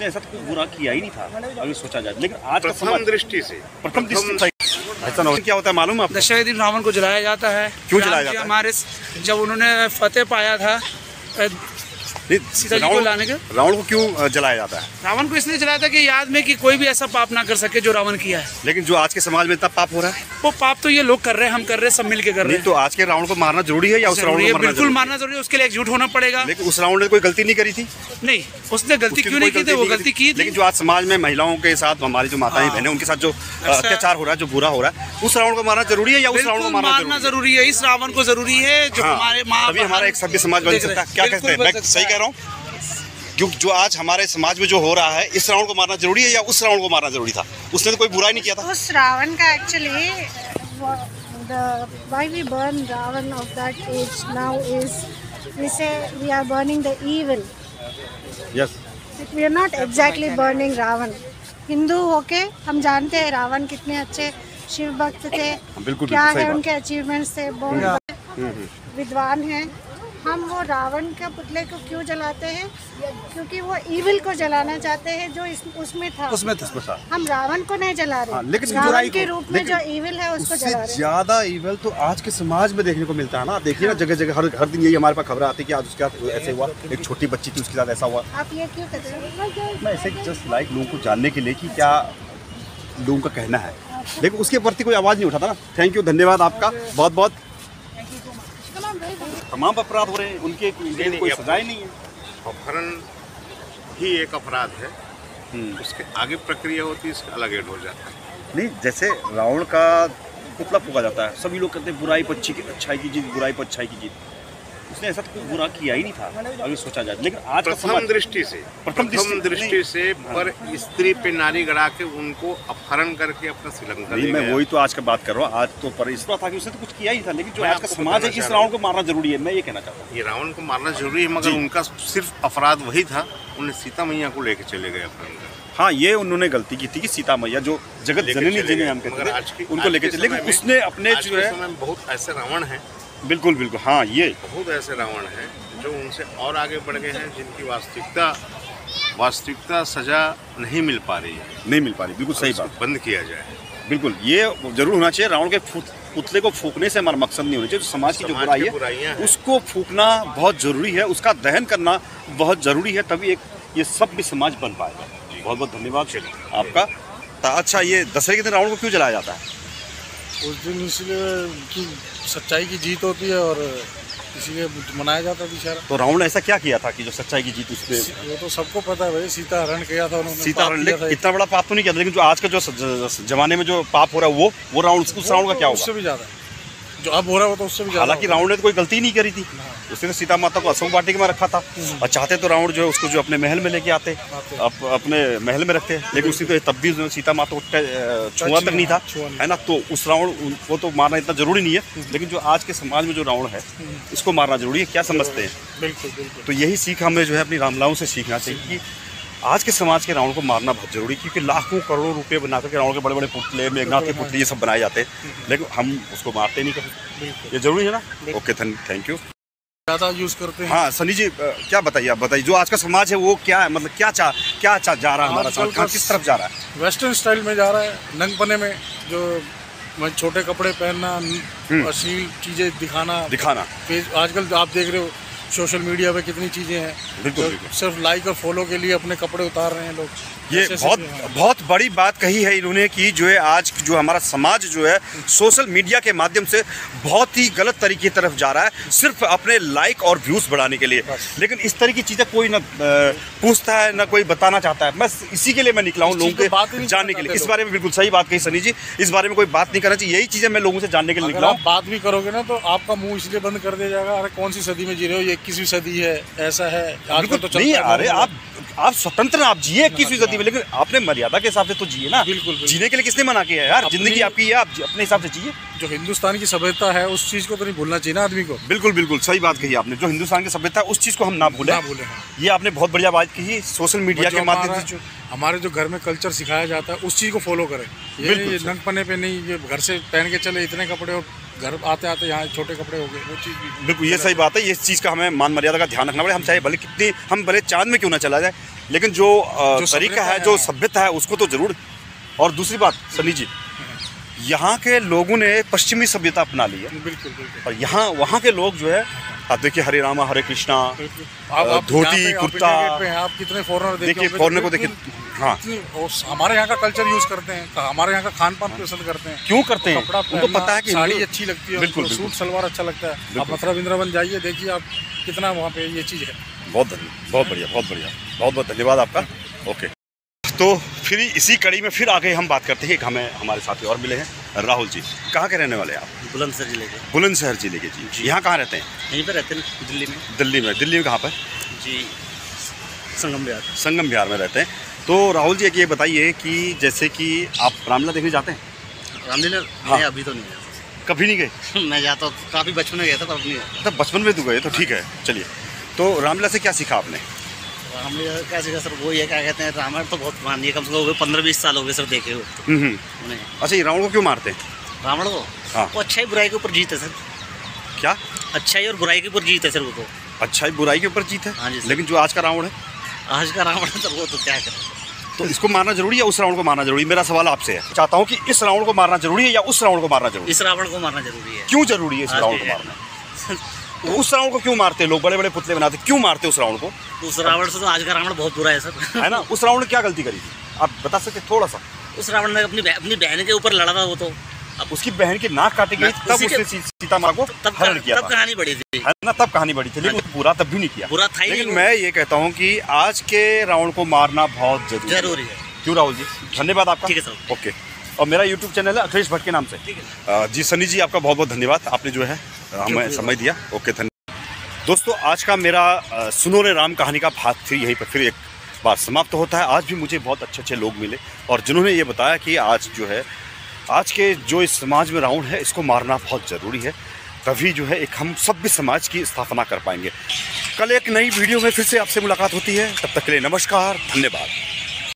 उसने ऐसा कोई बुरा किया ही नहीं था अगर सोचा जाए। लेकिन आज का प्रथम दृष्टि से ऐसा नहीं क्या होता है मालूम है? दशहरे दिन रावण को जलाया जाता है। क्यों जलाया जाता है? हमारे जब उन्होंने फतेह पाया था सीता जी को लाने के, रावण को क्यों जलाया जाता है? रावण को इसलिए जलाया था कि याद में कि कोई भी ऐसा पाप ना कर सके जो रावण किया है। लेकिन जो आज के समाज में इतना पाप हो रहा है, वो पाप तो ये लोग कर रहे हैं, हम कर रहे हैं, सब मिलके कर रहे हैं। तो आज के रावण को मारना जरूरी है या उस रावण को? बिल्कुल मारना जरूरी है, उसके लिए एकजुट होना पड़ेगा। लेकिन उस रावण ने कोई गलती नहीं करी थी। नहीं, उसने गलती क्यों नहीं की थी? वो गलती की थी। लेकिन जो आज समाज में महिलाओं के साथ, हमारी जो माताएं बहनें, उनके साथ जो अत्याचार हो रहा है, जो बुरा हो रहा है, उस रावण को मारना जरूरी है या उस रावण को मारना जरूरी है? इस रावण को जरूरी है जो हमारे माँ, तभी हमारा एक सभ्य समाज बन सकता है। क्या कहते हैं? मैं सही कह रहा हूँ? जो आज हमारे समाज में जो हो रहा है, इस रावण को मारना जरूरी है या उस रावण को मारना जरूरी था? उसने तो कोई बुराई नहीं किया था। उस रावण का actually why we burn Ravan of that age now is we say we are burning the evil. Yes. We are not exactly burning Ravan. Hindu होके हम जानते हैं रावण कितने अच्छे शिव भक्त थे, क्या है उनके अचीवमेंट्स थे, बहुत विद्वान हैं। हम वो रावण के पुतले को क्यों जलाते हैं? क्योंकि वो ईविल को जलाना चाहते हैं जो उसमें था। हम रावण को नहीं जला रहे, लेकिन रावण के रूप में जो ईविल है उसको जला रहे हैं। ज्यादा ईविल तो आज के समाज में देखने को मिलता है ना। देखिए ना, जगह जगह हर दिन यही हमारे पास खबर आती है कि आज उसके साथ ऐसे हुआ, एक छोटी बच्ची थी उसके साथ ऐसा हुआ। आप ये क्यों कहते हैं? मैं ऐसे जस्ट लाइक लोगों को जानने के लिए कि क्या लोगों का कहना है, लेकिन उसके प्रति कोई आवाज नहीं उठाता ना। थैंक यू, धन्यवाद आपका बहुत बहुत। तमाम अपराध हो रहे हैं, उनके कोई सजाएं नहीं है। अपहरण ही एक अपराध है, उसके आगे प्रक्रिया होती है, इसका अलग एड हो जाता है। नहीं, जैसे रावण का पुतला फूका जाता है, सभी लोग कहते हैं बुराई पर अच्छाई की जीत, बुराई पर अच्छाई की जीत। उसने ऐसा कोई बुरा किया ही नहीं था अगर सोचा जाए। लेकिन आज प्रथम दृष्टि से पर स्त्री पे नारी गड़ा के उनको अपहरण करके अपना श्रीलंका ले गया। मैं वही तो आज का बात कर रहा हूँ। आज तो पर इस बात था कि उसने तो कुछ किया ही था, लेकिन जो आज का समाज है, इस रावण को मारना जरूरी है, मैं ये कहना चाहता हूँ। ये रावण को मारना जरूरी है, मगर उनका सिर्फ अपराध वही था, उन्हें सीता मैया को लेके चले गए अपने। हाँ, ये उन्होंने गलती की थी कि सीता मैया जो जगत जननी जिन्हें हम कहते हैं उनको लेके चले, लेकिन उसने अपने जो है बहुत ऐसे रावण हैं। बिल्कुल बिल्कुल, हाँ, ये बहुत ऐसे रावण हैं जो उनसे और आगे बढ़ गए हैं, जिनकी वास्तविकता सजा नहीं मिल पा रही है। नहीं मिल पा रही, बिल्कुल सही बात। बंद किया जाए, बिल्कुल ये जरूर होना चाहिए। रावण के पुतले को फूकने से हमारा मकसद नहीं होना चाहिए। जो समाज की जो बुराई है उसको फूकना बहुत जरूरी है, उसका दहन करना बहुत जरूरी है, तभी एक ये सब भी समाज बन पाएगा। बहुत बहुत धन्यवाद आपका। अच्छा, ये दशहरे के दिन रावण को क्यों जलाया जाता है? उस दिन इसलिए कि सच्चाई की जीत होती है और इसीलिए मनाया जाता है बेचारा। तो रावण ने ऐसा क्या किया था कि जो सच्चाई की जीत उसने? वो तो सबको पता है भाई, सीता हरण किया था उन्होंने। सीता हरण, इतना बड़ा पाप तो नहीं किया था, लेकिन जो आज का जो जमाने में जो पाप हो रहा है वो रावण, उस रावण का क्या होगा? उससे भी ज्यादा जो अब हो रहा है वो तो उससे भी ज्यादा। हालांकि रावण ने तो कोई गलती नहीं करी थी, उसने तो सीता माता को अशोक वाटिका में रखा था, और चाहते तो रावण जो है उसको जो अपने महल में लेके आते, अपने महल में रखते, लेकिन उसकी तो तब भी सीता माता को छुआ तक नहीं था, है ना। तो उस रावण को तो मारना इतना जरूरी नहीं है, लेकिन जो आज के समाज में जो रावण है उसको मारना जरूरी है। क्या समझते हैं? बिल्कुल बिल्कुल। तो यही सीख हमें जो है अपनी रामलाओं से सीखना चाहिए कि आज के समाज के रावण को मारना बहुत जरूरी, क्योंकि लाखों करोड़ों रुपए बना करके रावण के बड़े बड़े पुतले, मेघनाथ के पुतले, ये सब बनाए जाते हैं, लेकिन हम उसको मारते नहीं कभी। ये जरूरी है ना। Okay, thank you. ज़्यादा यूज़ करते हैं। हाँ सनी जी, क्या बताइए, आप बताइए जो आज का समाज है वो क्या है, मतलब क्या जा रहा है हमारा समाज, किस तरफ जा रहा है? वेस्टर्न स्टाइल में जा रहा है, नंगपने में, जो छोटे कपड़े पहनना, अश्लील चीज़ें दिखाना। आजकल आप देख रहे हो सोशल मीडिया पे कितनी चीज़ें हैं, बिल्कुल सिर्फ लाइक और फॉलो के लिए अपने कपड़े उतार रहे हैं लोग। ये बहुत बड़ी बात कही है इन्होंने कि जो है आज जो हमारा समाज जो है सोशल मीडिया के माध्यम से बहुत ही गलत तरीके की तरफ जा रहा है, सिर्फ अपने लाइक और व्यूज़ बढ़ाने के लिए। लेकिन इस तरह की चीज़ें कोई ना पूछता है, ना कोई बताना चाहता है। बस इसी के लिए मैं निकला हूँ, लोगों के जानने के लिए। इस बारे में बिल्कुल सही बात कही सनी जी, इस बारे में कोई बात नहीं करना चाहिए। यही चीज़ें मैं लोगों से जानने के लिए निकला हूँ। बात भी करोगे ना तो आपका मुँह इसलिए बंद कर दिया जाएगा, अरे कौन सी सदी में जी रहे हो, ये 21वीं सदी है, ऐसा है। आजकल तो नहीं, अरे आप स्वतंत्र, आप जिए 21वीं सदी में, लेकिन आपने मर्यादा के हिसाब से तो जिए ना। बिल्कुल। जीने के लिए किसने मना किया है यार? जिंदगी आपकी है, आप अपने हिसाब से जिए। जो हिंदुस्तान की सभ्यता है उस चीज़ को तो नहीं भूलना चाहिए ना आदमी को। बिल्कुल सही बात कही आपने। जो हिंदुस्तान की सभ्यता है उस चीज़ को हम ना भूलें। ये आपने बहुत बढ़िया बात कही। सोशल मीडिया के माध्यम से हमारे जो घर में कल्चर सिखाया जाता है उस चीज़ को फॉलो करें। ये नंगपने पे नहीं, ये घर से पहन के चले इतने कपड़े और घर आते आते यहाँ छोटे कपड़े हो गए, वो चीज़ बिल्कुल ये सही बात है। ये चीज़ का हमें मान मर्यादा का ध्यान रखना पड़े। हम चाहे भले चांद में क्यों ना चला जाए, लेकिन जो तरीका है, जो सभ्यता है, उसको तो जरूर। और दूसरी बात सनी जी, यहाँ के लोगों ने पश्चिमी सभ्यता अपना ली है, बिल्कुल बिल्कुल। और यहाँ वहाँ के लोग जो है, आप देखिए हरे रामा हरे कृष्णा, धोती कुर्ता, आप कितने फॉरेनर देखिए, फॉरेनर को देखिए, हाँ हमारे यहाँ का कल्चर यूज करते हैं, हमारे यहाँ का खान पान पसंद करते हैं। क्यों करते हैं? कपड़ा उनको पता है कि साड़ी अच्छी लगती है, बिल्कुल, सूट सलवार अच्छा लगता है। आप मथुरा वृंदावन जाइए, देखिए आप कितना वहाँ पे ये चीज़ है। बहुत बढ़िया, बहुत बहुत धन्यवाद आपका। ओके, तो फिर इसी कड़ी में फिर आगे हम बात करते हैं। हमें हमारे साथी और मिले हैं, राहुल जी। कहाँ के रहने वाले हैं आप? बुलंदशहर जिले के। बुलंदशहर जिले के जी। यहाँ कहाँ रहते हैं? यहीं पे रहते हैं, दिल्ली में। दिल्ली में कहाँ पर जी? संगम बिहार में रहते हैं। तो राहुल जी, एक ये बताइए कि जैसे कि आप रामलीला देखने जाते हैं? रामलीला? हाँ। नहीं, अभी तो नहीं गया। कभी नहीं गए? मैं जाता हूँ, काफ़ी बचपन में गया था, पर अब नहीं गया। तब बचपन में तो गए, तो ठीक है। चलिए, तो रामलीला से क्या सीखा आपने? रामलीला क्या सीखा सर, वो ये क्या कहते हैं, रामायण तो बहुत पुरानी है, कम से कम 15-20 साल हो गए सर देखे हुए उन्हें। अच्छा, ये रावण को क्यों मारते हैं? रावण को? हाँ। वो अच्छाई बुराई के ऊपर जीत है सर। क्या? अच्छाई और बुराई के ऊपर जीत है सर वो तो। अच्छाई बुराई के ऊपर जीत है? हाँ जी सर। लेकिन जो आज का रावण है? आज का रावण है सर, वो तो क्या करें। तो इसको मारना जरूरी है, उस रावण को मारना जरूरी? मेरा सवाल आपसे है, चाहता हूँ कि इस रावण को मारना जरूरी है या उस रावण को मारना जरूरी है? इस रावण को मारना जरूरी है। क्यों जरूरी है इस रावण को मारना? तो उस रावण को क्यों मारते हैं लोग? बड़े बड़े पुतले बनाते, क्यों मारते उस रावण को? उस रावण से तो आज का रावण बहुत बुरा है सर। है ना? उस रावण ने क्या गलती करी थी, आप बता सकते थोड़ा सा? उस रावण ने अपनी बहन के ऊपर लड़ा था वो तो। अब उसकी बहन की नाक काटी गई, तब उसने सीता माँ को हरण किया था। तब कहानी बड़ी थी, है ना? तब कहानी बड़ी थी, लेकिन बुरा तब भी नहीं किया। बुरा था ही। लेकिन मैं ये कहता हूँ कि आज के रावण को मारना बहुत जरूरी है। क्यों राहुल जी? धन्यवाद आपका। ठीक है सर। ओके, और मेरा यूट्यूब चैनल है अखिलेश भट्ट के नाम से। ठीक है जी सनी जी, आपका बहुत बहुत धन्यवाद, आपने जो है हमें समय दिया। ओके, धन्यवाद दोस्तों। आज का मेरा सुनो रे राम कहानी का भाग 3 यहीं पर फिर एक बार समाप्त होता है। आज भी मुझे बहुत अच्छे लोग मिले, और जिन्होंने ये बताया कि आज जो है, आज के जो इस समाज में रावण है, इसको मारना बहुत ज़रूरी है, तभी जो है एक हम सभ्य समाज की स्थापना कर पाएंगे। कल एक नई वीडियो में फिर से आपसे मुलाकात होती है, तब तक के लिए नमस्कार, धन्यवाद।